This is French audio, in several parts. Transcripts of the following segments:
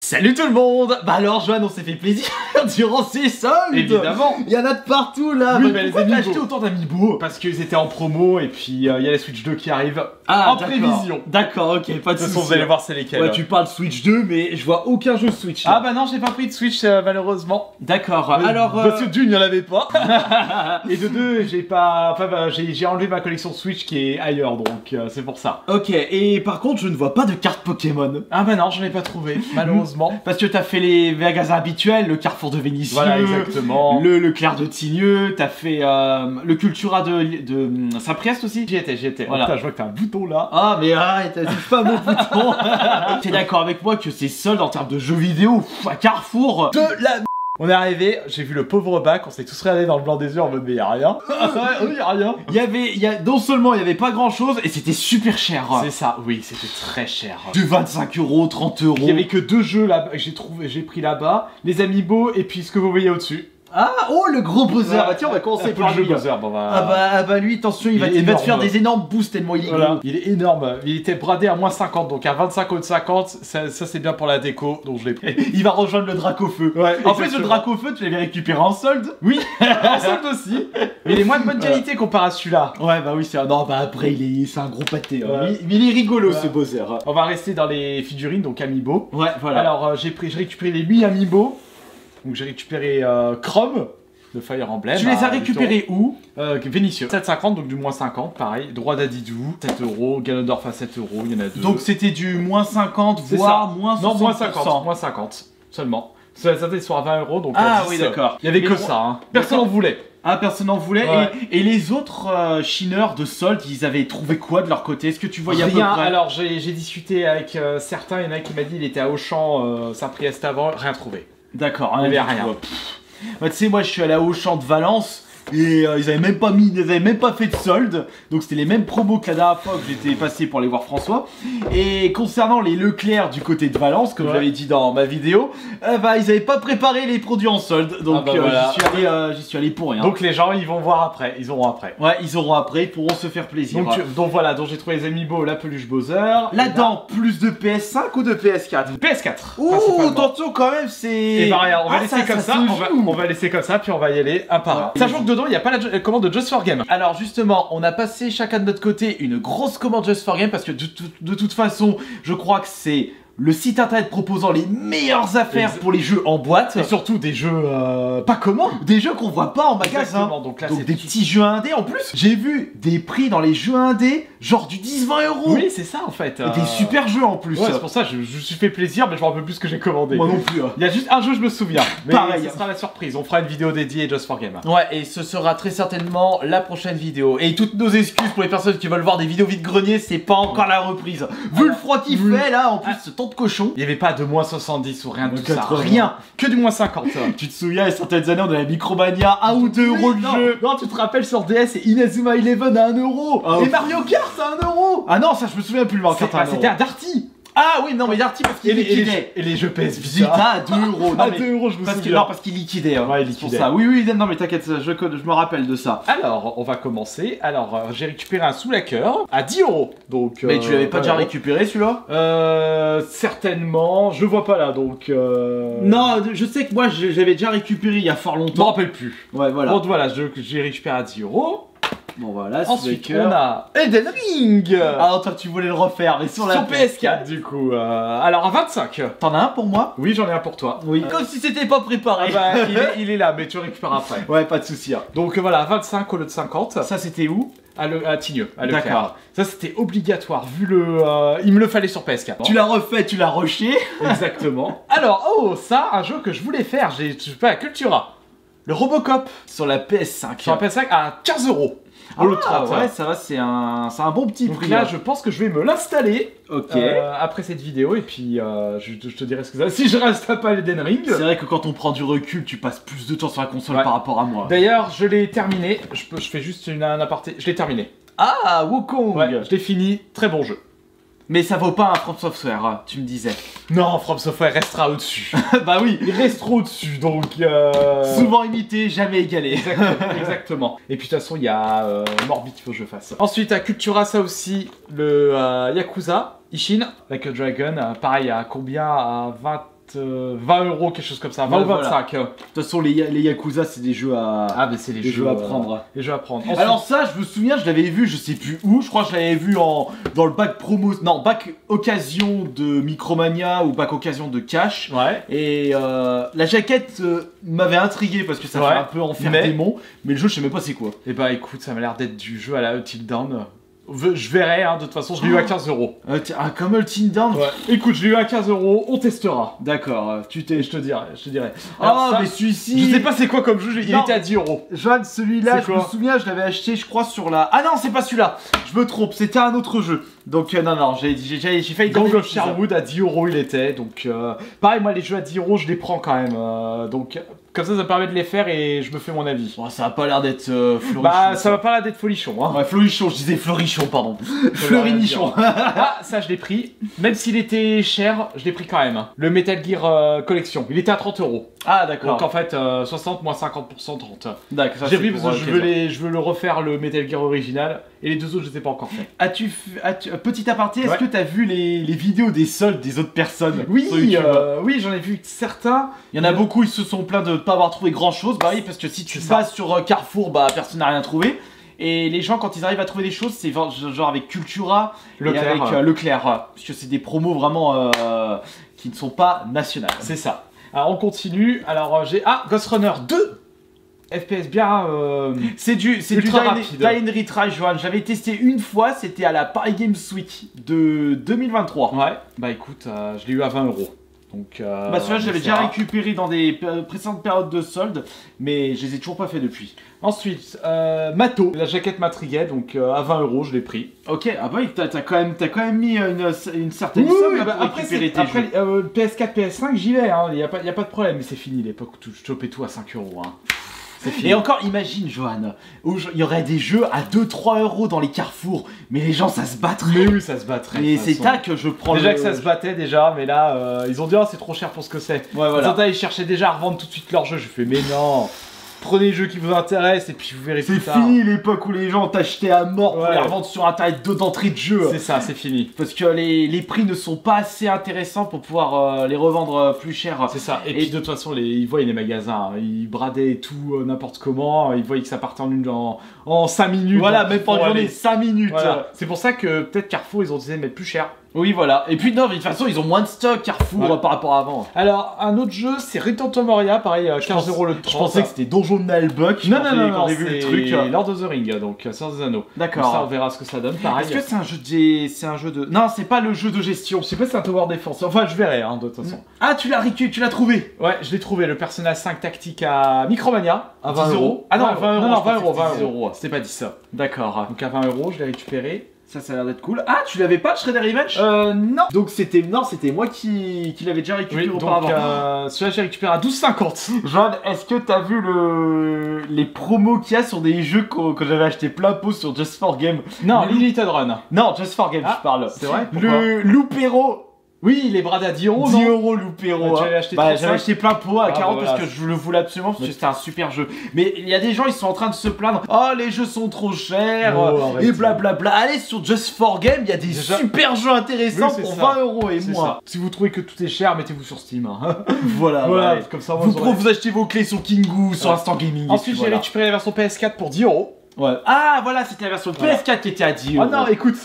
Salut tout le monde. Bah alors Joanne, on s'est fait plaisir durant ces soldes. Évidemment. Il y en a de partout là. Oui, bah, mais les pourquoi t'as Amiibo. acheté autant d'Amiibo? Parce qu'ils étaient en promo et puis il y a la Switch 2 qui arrive Ah, en d'accord. prévision. D'accord, ok, pas de De toute soucis. façon, vous allez voir c'est lesquels. Ouais, tu parles Switch 2, mais je vois aucun jeu Switch. Là. Ah bah non, j'ai pas pris de Switch malheureusement. D'accord. Alors. Parce que d'une, il n'y en avait pas. Et de deux, j'ai pas. Enfin, bah, j'ai enlevé ma collection Switch qui est ailleurs, donc c'est pour ça. Ok. Et par contre, je ne vois pas de carte Pokémon. Ah bah non, j'en ai pas trouvé, malheureusement. Parce que t'as fait les magasins habituels, le Carrefour de Vénissieux, Voilà, exactement. le Clair de Tigneux, t'as fait le Cultura de Saint-Priest aussi. J'y étais. Voilà. Putain, je vois que t'as un bouton là. Ah mais arrête, touche pas mon bouton. T'es d'accord avec moi que c'est solde en termes de jeux vidéo à Carrefour de la... On est arrivé, j'ai vu le pauvre bac, on s'est tous regardés dans le blanc des yeux en mode mais y'a rien. Y'a rien. Non seulement il y avait pas grand chose et c'était super cher. C'est ça, oui, c'était très cher. De 25 €, 30 €. Il y avait que deux jeux là que j'ai pris là-bas, les Amiibo et puis ce que vous voyez au-dessus. Ah, oh le gros buzzer. Ouais. Bah tiens, on va commencer Un peu par le jeu lui. buzzer, bon bah... Ah bah lui, attention, il va te énorme. faire des énormes boosts tellement il est Voilà. gros. Il est énorme, il était bradé à moins 50, donc à 25 au de 50, ça c'est bien pour la déco, donc je l'ai pris. Il va rejoindre le drac au feu. Ouais, En plus, le exactement. drac au feu, tu l'avais récupéré en solde. Oui, en solde aussi, mais il est moins de bonne qualité comparé à celui-là. Ouais, bah oui, c'est un... Non, bah après, c'est un gros pâté. Hein. Ouais. Mais il est rigolo, Ouais. ce buzzer. On va rester dans les figurines, donc Amiibo. Ouais, voilà. Alors j'ai récupéré les 8 Amiibo, donc j'ai récupéré Chrome de Fire Emblem. tu les as à récupérés où? Vénitieux. 7,50, donc du moins 50, pareil. Droit d'Adidou, 7 €, Ganondorf à 7 €, il y en a deux. Donc c'était du moins 50, C'est voire ça. moins 60%. Non, moins 50, moins 50 seulement. Ça ils sont à 20 €, donc Ah à 10, oui, d'accord. Il y avait Mais que bon, ça, hein. Personne n'en voulait. Ah, personne n'en voulait. Ouais. Et les autres chineurs de solde, ils avaient trouvé quoi de leur côté? Est-ce que tu voyais à peu Rien, près? alors j'ai discuté avec certains, il y en a qui m'a dit il était à Auchan, Saint-Priest avant, rien trouvé. D'accord, Il y avait du rien. tout. Bah, tu sais, moi je suis allé au champ de Valence. Et ils avaient même pas fait de solde. Donc c'était les mêmes promos que la dernière fois que j'étais passé pour aller voir François. Et concernant les Leclerc du côté de Valence, comme Ouais. j'avais dit dans ma vidéo, bah ils avaient pas préparé les produits en solde. Donc Ah bah voilà. j'y suis allé pour rien. Donc les gens ils vont voir après, ils auront après. Ouais, ils auront après, ils pourront se faire plaisir. Donc voilà, donc j'ai trouvé les Amiibo, la peluche Bowser. Là-dedans, plus de PS5 ou de PS4? PS4. Ouh, principalement. attention quand même, c'est... Et bah regarde, on va laisser comme ça, se joue. on va laisser comme ça, puis on va y aller un par un. Ouais. Sachant que dedans, il n'y a pas la commande de Just for Game. Alors justement, on a passé chacun de notre côté une grosse commande Just for Game parce que de toute façon, je crois que c'est le site internet proposant les meilleures affaires pour les jeux en boîte. Et surtout des jeux pas communs. Des jeux qu'on voit pas en magasin. Exactement, donc là, c'est des petits jeux indés en plus. J'ai vu des prix dans les jeux indés, genre du 10-20 €. Oui, c'est ça en fait. Et des super jeux en plus. Ouais, c'est pour ça que je me suis fait plaisir, mais je me rappelle plus ce que j'ai commandé. Moi non plus. Hein. Il y a juste un jeu, je me souviens. Mais Pareil. ce sera la surprise. On fera une vidéo dédiée Just for Game. Ouais, et ce sera très certainement la prochaine vidéo. Et toutes nos excuses pour les personnes qui veulent voir des vidéos vide-grenier, c'est pas encore la reprise. Vu le froid qu'il fait là, en plus, ce temps de cochon. Il n'y avait pas de moins 70 ou rien de tout ça. 80. Rien. Que du moins 50. Tu te souviens, il y a certaines années, on avait Micromania, 1 ou 2 € le non. jeu. Non, tu te rappelles sur DS, c'est Inazuma Eleven à 1 €. Ah, et ouf. Mario Kart à 1 €. Ah non, ça je me souviens plus le Mario Kart à 1 €. C'était à Darty. Ah oui, non, mais Darty parce qu'il liquidait. Et les jeux PS Vita à 2 €. Non, À mais 2 €, je me parce souviens. non, parce qu'il liquidait. Hein. Ouais, il C'est pour liquidait. ça. Oui, oui, non, mais t'inquiète, je me rappelle de ça. Alors, on va commencer. Alors, j'ai récupéré un sous-laqueur à 10 €. Donc, Mais tu l'avais pas déjà ouais. récupéré celui-là? Certainement. Je le vois pas là, donc. Non, je sais que moi j'avais déjà récupéré il y a fort Je me longtemps. rappelle plus. Ouais, voilà. Donc voilà, j'ai récupéré à 10 €. Bon, voilà, Ensuite, Slacker. on a Elden Ring. Ah, toi, tu voulais le refaire, mais sur la Sur PS4 du coup. Alors à 25. T'en as un pour moi? Oui, j'en ai un pour toi. Oui. Comme si c'était pas préparé. Ah bah, il est là, mais tu le récupères après. Ouais, pas de souci. Hein. Donc voilà, 25 au lieu de 50. Ça, c'était où? À Tigneux, à Leclerc. D'accord. Ça c'était obligatoire vu le. Il me le fallait sur PS4. Tu l'as refait, tu l'as rushé. Exactement. Alors, oh, ça, un jeu que je voulais faire, je sais pas, Cultura. Le Robocop Sur la PS5. sur la PS5 à 15 €. Ah, Au lieu de 30. ouais, ça va, c'est un bon petit Donc prix. là, je pense que je vais me l'installer Ok. après cette vidéo et puis je te dirai ce que ça. Si je reste pas Elden Ring. C'est vrai que quand on prend du recul, tu passes plus de temps sur la console Ouais. par rapport à moi. D'ailleurs, je l'ai terminé. Je fais juste un aparté. Je l'ai terminé. Ah, Wukong. Ouais, je l'ai fini. Très bon jeu. Mais ça vaut pas un From Software, hein, tu me disais. Non, From Software restera au-dessus. Bah oui. Il reste trop au-dessus, donc. Souvent imité, jamais égalé. Exactement. Et puis de toute façon, il y a Morbid qu'il faut que je fasse. Ensuite, à Cultura, ça aussi, le Yakuza, Ishin, Like a Dragon, pareil, à combien? À 20 20 euros, quelque chose comme ça, 20 Ouais, ou 25. De toute façon, les Yakuza, c'est des jeux à. Ah, mais c'est les Des jeux à prendre. Les jeux à prendre. Ensuite, Alors ça, je me souviens, je l'avais vu, je sais plus où, je crois que je l'avais vu dans le bac promo, non, bac occasion de Micromania ou bac occasion de Cash. ouais. Et la jaquette m'avait intrigué parce que ça Ouais. fait un peu enfer Mais- démon, mais le jeu, je sais même pas c'est quoi. Et bah écoute, ça m'a l'air d'être du jeu à la Until Dawn. Je verrai, hein, de toute façon, je l'ai eu à 15 euros. Comme Ultimate Down. Ouais. Écoute, je l'ai eu à 15 euros, on testera. D'accord, Et je te dirai. Alors, Ah, ça, mais celui-ci. je sais pas c'est quoi comme jeu, il Non. était à 10 euros. Joanne, celui-là, C'est je me quoi souviens, je l'avais acheté, je crois, sur la. Ah non, c'est pas celui-là. Je me trompe, c'était un autre jeu. Donc non, j'ai failli. Gang dire of Sherwood à 10 euros il était, donc pareil, moi les jeux à 10 euros je les prends quand même, donc comme ça me permet de les faire et je me fais mon avis. Bon, ça a pas l'air d'être Florichon. Bah ça va pas là d'être folichon, hein. Ouais, Florichon, je disais Florichon, pardon. Florinichon. Ah, ça je l'ai pris, même s'il était cher, je l'ai pris quand même. Hein. Le Metal Gear Collection, il était à 30 euros. Ah, d'accord. Donc en fait 60 moins 50%, 30. D'accord, J'ai pris parce que je veux le refaire le Metal Gear original et les deux autres je les ai pas encore fait. Petit aparté, est-ce Ouais. que t'as vu les vidéos des soldes des autres personnes Oui, sur YouTube oui j'en ai vu certains. Il y en a beaucoup, ils se sont plaints de ne pas avoir trouvé grand chose. Bah oui, parce que si tu C'est ça. passes sur Carrefour, bah personne n'a rien trouvé. Et les gens, quand ils arrivent à trouver des choses, c'est genre avec Cultura Leclerc. et avec Leclerc. Parce que c'est des promos vraiment qui ne sont pas nationales. C'est ça. Alors on continue. Alors j'ai Ghost Runner 2. FPS bien. C'est du Ultra Die rapide. and Retry, Johan. J'avais testé une fois, c'était à la Paris Games Week de 2023. Ouais. Bah écoute, je l'ai eu à 20 euros. Donc. Bah celui-là, j'avais déjà récupéré dans des précédentes périodes de soldes, mais je les ai toujours pas fait depuis. Ensuite, Mato, la jaquette m'intriguait, donc à 20 euros je l'ai pris. Ok, ah bah oui, t'as quand même mis une certaine somme là, pour récupérer tes jeux. PS4, PS5, j'y vais, hein, y a pas de problème, mais c'est fini l'époque où je chopais tout à 5 euros. Hein. C'est fini. Et encore, imagine, Johan, où il y aurait des jeux à 2-3 euros dans les carrefours, mais les gens, ça se battrait. Mais oui, ça se battrait. Et de toute c'est façon. là que je prends Déjà que ça se battait déjà, mais là, ils ont dit, oh, c'est trop cher pour ce que c'est. Ouais, voilà. Ils cherchaient déjà à revendre tout de suite leur jeu. Je fais, mais non, prenez les jeux qui vous intéressent et puis vous verrez C'est plus tard. fini l'époque où les gens t'achetaient à mort pour Ouais. les revendre sur internet d'entrée de jeu. C'est ça, c'est fini. Parce que les prix ne sont pas assez intéressants pour pouvoir les revendre plus cher. C'est ça. Et puis de toute façon, ils voyaient les magasins, hein. Ils bradaient tout n'importe comment. Ils voyaient que ça partait en 5 minutes. Voilà, donc même pas en pour journée, aller- 5 minutes. Voilà. C'est pour ça que peut-être Carrefour, ils ont décidé de mettre plus cher. Oui, voilà. Et puis non, mais de toute façon, ils ont moins de stock Carrefour Ouais. par rapport à avant. Alors, un autre jeu, c'est Return to Moria, pareil, 15 euros le 30. Je pensais que c'était Donjon de Nalbuck. Non, quand j'ai vu le truc. Lord of the Ring, donc Seigneur des Anneaux. D'accord. Donc ça, on verra ce que ça donne. Pareil. Est-ce que c'est un jeu de. Non, c'est pas le jeu de gestion. Je sais pas si c'est un Tower Defense. Enfin, je verrai, hein, de toute façon. Ah, tu l'as trouvé. Ouais, je l'ai trouvé, le Persona 5 Tactique à Micromania, à 20 10 euros. Ah non, 20 euros. Non, je 20 pensais euros, que 20 c'était 10 euros. C'était pas dit ça. D'accord. Donc à 20 euros, je l'ai récupéré. Ça a l'air d'être cool. Ah, tu l'avais pas, Shredder Revenge Non. Donc c'était moi qui l'avais déjà récupéré Oui, donc auparavant. celui-là, j'ai récupéré à 12,50. Jeanne, est-ce que t'as vu les promos qu'il y a sur des jeux que j'avais acheté plein pot sur Just for Game? Non, Limited Run. Non, Just for Game, Ah, je parle. c'est vrai, pourquoi Le Loupero. Oui, les bras à 10 euros, 10 non euros Loupero. Tu avais acheté Bah, 35? j'avais acheté plein pot à Ah, 40 voilà. parce que je le voulais absolument parce que c'était un super jeu. Mais il y a des gens, ils sont en train de se plaindre. Oh, les jeux sont trop chers Oh, arrête. et blablabla. Allez sur Just for Game, il y a des Déjà- super jeux intéressants Oui, c'est pour ça. 20 euros et C'est moins. ça. Si vous trouvez que tout est cher, mettez-vous sur Steam. Hein. Voilà, Voilà, ouais. comme ça, moi, Vous achetez vos clés sur Kingu, sur Ouais. Instant Gaming. et Ensuite, puis j'ai voilà. récupéré la version PS4 pour 10 euros. Ouais. Ah, voilà, c'était la version Voilà. PS4 qui était à 10 Oh euros. non, écoute.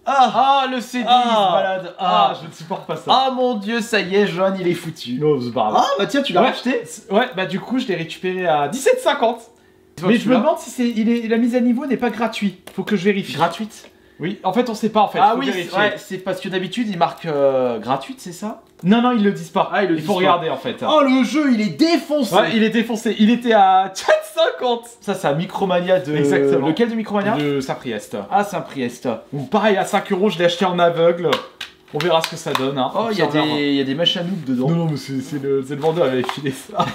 Ah, le CD, il se balade. Ah, je ne supporte pas ça. ah mon dieu, ça y est, Johan, il est foutu. Non, c'est pas grave. Ah, bah tiens, tu l'as Ouais. acheté. Ouais, bah du coup, je l'ai récupéré à 17,50. Mais je me l'as demande si la mise à niveau n'est pas gratuite. Faut que je vérifie. Gratuite. Oui, en fait, on sait pas en fait. Ah faut oui, vérifier. ouais, c'est parce que d'habitude, ils marquent gratuite, c'est ça? Non, non, ils le disent pas. Ah, ils le il disent faut pas. regarder en fait. Oh, le jeu, il est défoncé. Ouais, il est défoncé. Il était à 4,50. Ça, c'est un Micromania de. Exactement. Lequel de Micromania? De Saint-Priest. Ah, c'est un Priest. Donc pareil, à 5 euros, je l'ai acheté en aveugle. On verra ce que ça donne. Hein. Oh, il y a des machins noobs dedans. Non, non, mais c'est le vendeur qui avait filé ça.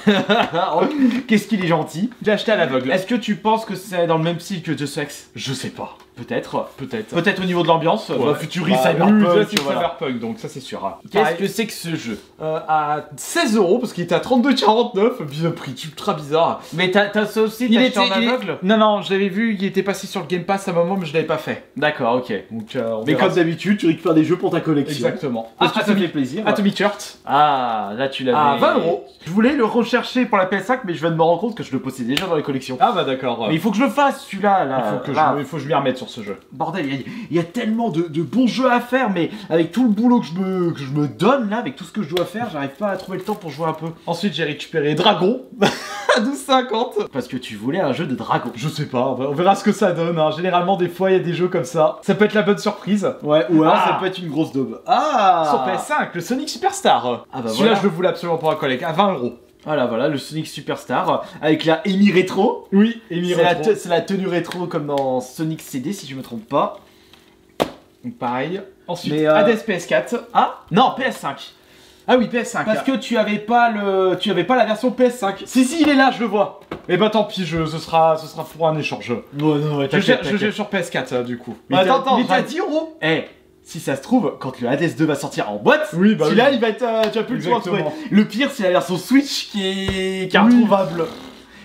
Oh, qu'est-ce qu'il est gentil. J'ai acheté à l'aveugle. Est-ce que tu penses que c'est dans le même style que Just X? Je sais pas. Peut-être. Peut-être au niveau de l'ambiance, Ouais. futuriste, Bah, cyberpunk, oui, c'est voilà. cyberpunk, donc ça c'est sûr. Qu'est-ce que c'est que ce jeu? À 16 €, parce qu'il était à 32,49, un prix ultra bizarre. Mais t'as ça aussi, t'as acheté en aveugle? Non, je l'avais vu, il était passé sur le Game Pass à un moment, mais je l'avais pas fait. D'accord, ok. Donc, Mais comme d'habitude, tu récupères des jeux pour ta collection. Exactement. Parce que ça fait plaisir. Atomic Heart. Ah, là tu l'avais. À 20 €. Je voulais le rechercher pour la PS5, mais je viens de me rendre compte que je le possédais déjà dans les collections. Ah bah d'accord. Mais il faut que je le fasse celui-là, là. Il faut que je m'y remette sur ce jeu. Bordel, il y a tellement de bons jeux à faire, mais avec tout le boulot que je me donne là, avec tout ce que je dois faire, j'arrive pas à trouver le temps pour jouer un peu. Ensuite, j'ai récupéré Dragon à 12,50. Parce que tu voulais un jeu de dragon. Je sais pas, on verra ce que ça donne. Hein. Généralement, des fois, il y a des jeux comme ça. Ça peut être la bonne surprise. Ouais, ou alors Ah. ça peut être une grosse daube. Ah Sur PS5, le Sonic Superstar. Ah bah Celui-là, voilà. je le voulais absolument pour un collègue, à 20 €. Voilà, le Sonic Superstar avec la Amy Retro. Oui, Amy Retro. C'est la tenue rétro comme dans Sonic CD si je me trompe pas. Donc pareil. Ensuite, Mais, Hades PS4. Ah non, PS5. Ah oui, PS5. Parce que tu avais pas la version PS5. Si, il est là, je le vois. Et bah tant pis, ce sera pour un échange. Ouais, Je gère sur PS4 du coup. Mais attends, il était à Rad. 10 €. Eh, si ça se trouve, quand le Hades 2 va sortir en boîte, Oui, bah celui-là oui. il va être. Tu as plus le temps de trouver. Exactement. Le pire, c'est la version Switch qui est introuvable.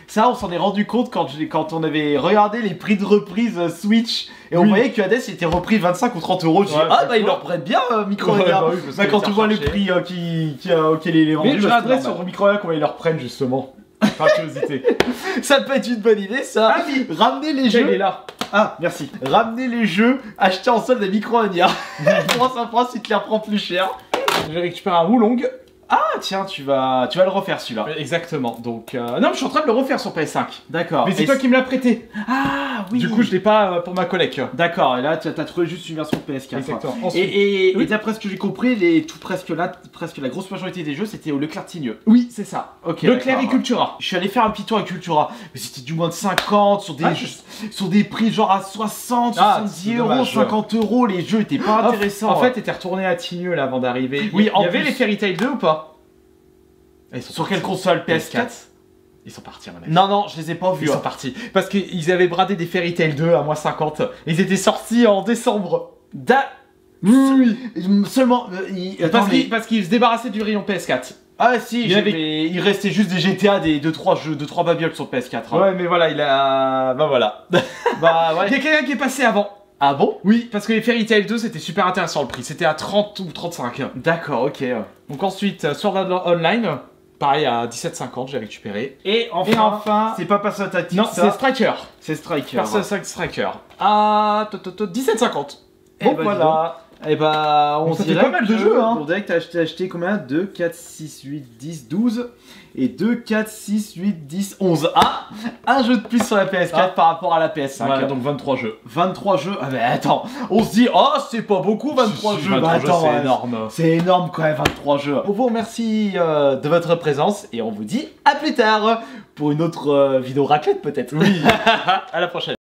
Ça, on s'en est rendu compte quand on avait regardé les prix de reprise Switch et on Oui. voyait que Hades était repris 25 ou 30 €. Je dis, Ouais, ah bah c'est ils quoi leur prennent bien Micromania. Ouais, bah oui, parce Bah, que quand c'est on voit le recherché. prix auquel il est vendu, Mais je bah, c'est regarderai normal. sur Microya comment ils le reprennent justement. Par curiosité. Ça peut être une bonne idée ça. Ah oui. Ramener les Il jeux. est là. Ah, merci. Ramener les jeux achetés en solde à Micromania. Comment ça prend si tu les reprends plus cher? J'ai récupéré un Wulong. Ah tiens, tu vas le refaire celui-là. Exactement. Donc non, mais je suis en train de le refaire sur PS5. D'accord. Mais c'est Et toi qui me l'as prêté. Ah oui. Du coup, je l'ai pas pour ma collègue. D'accord, et là tu as trouvé juste une version PS4. Exactement. Ensuite, Et Oui. d'après ce que j'ai compris, presque la grosse majorité des jeux c'était au Leclerc Tigneux. oui, c'est ça. Ok. Leclerc et d'accord. Cultura. Je suis allé faire un petit tour à Cultura, mais c'était du moins de 50 sur des, Ah, sur des prix genre à 60, Ah, 70 c'est euros, dommage. 50 €, les jeux étaient pas intéressants. En fait, t'étais retourné à Tigneux là avant d'arriver. Oui, il en y avait plus. les Fairy Tail 2 ou pas? Ils sont sur partis. quelle console? PS4? Ils sont partis à mon avis. Non, je les ai pas vus. Ils sont partis. Parce qu'ils avaient bradé des Fairy Tail 2 à moins 50. Ils étaient sortis en décembre. Oui. Seulement. Parce qu'ils se débarrassaient du rayon PS4. Ah si, Il y avait- mais il restait juste des GTA, des 2-3 jeux, 2-3 babioles sur PS4. hein. Ouais, mais voilà, il a. Bah voilà. Bah Il y a ouais. quelqu'un qui est passé avant. Ah bon? Oui, parce que les Fairy Tail 2 c'était super intéressant le prix. C'était à 30 ou 35. D'accord, ok. Donc ensuite, Sword Art Online. Pareil à 17,50, j'ai récupéré. Et enfin, c'est pas Persona Tactics, Non, ça. c'est Striker. C'est Striker. Persona 5 Striker. À 17,50. Et Bon, bah, voilà. Et bah, on Donc, ça fait dirait pas mal de que- jeux, hein. On dirait que t'as acheté combien? 2, 4, 6, 8, 10, 12. Et 2, 4, 6, 8, 10, 11. Ah! Un jeu de plus sur la PS4 Ah. par rapport à la PS5. Voilà, donc 23 jeux. 23 jeux. Ah, mais attends, on se dit, oh, c'est pas beaucoup, 23 Si, jeux. 23 Bah, jeux, attends, c'est énorme. C'est énorme quand même, 23 jeux. On vous remercie de votre présence et on vous dit à plus tard pour une autre vidéo raclette peut-être. Oui. À la prochaine.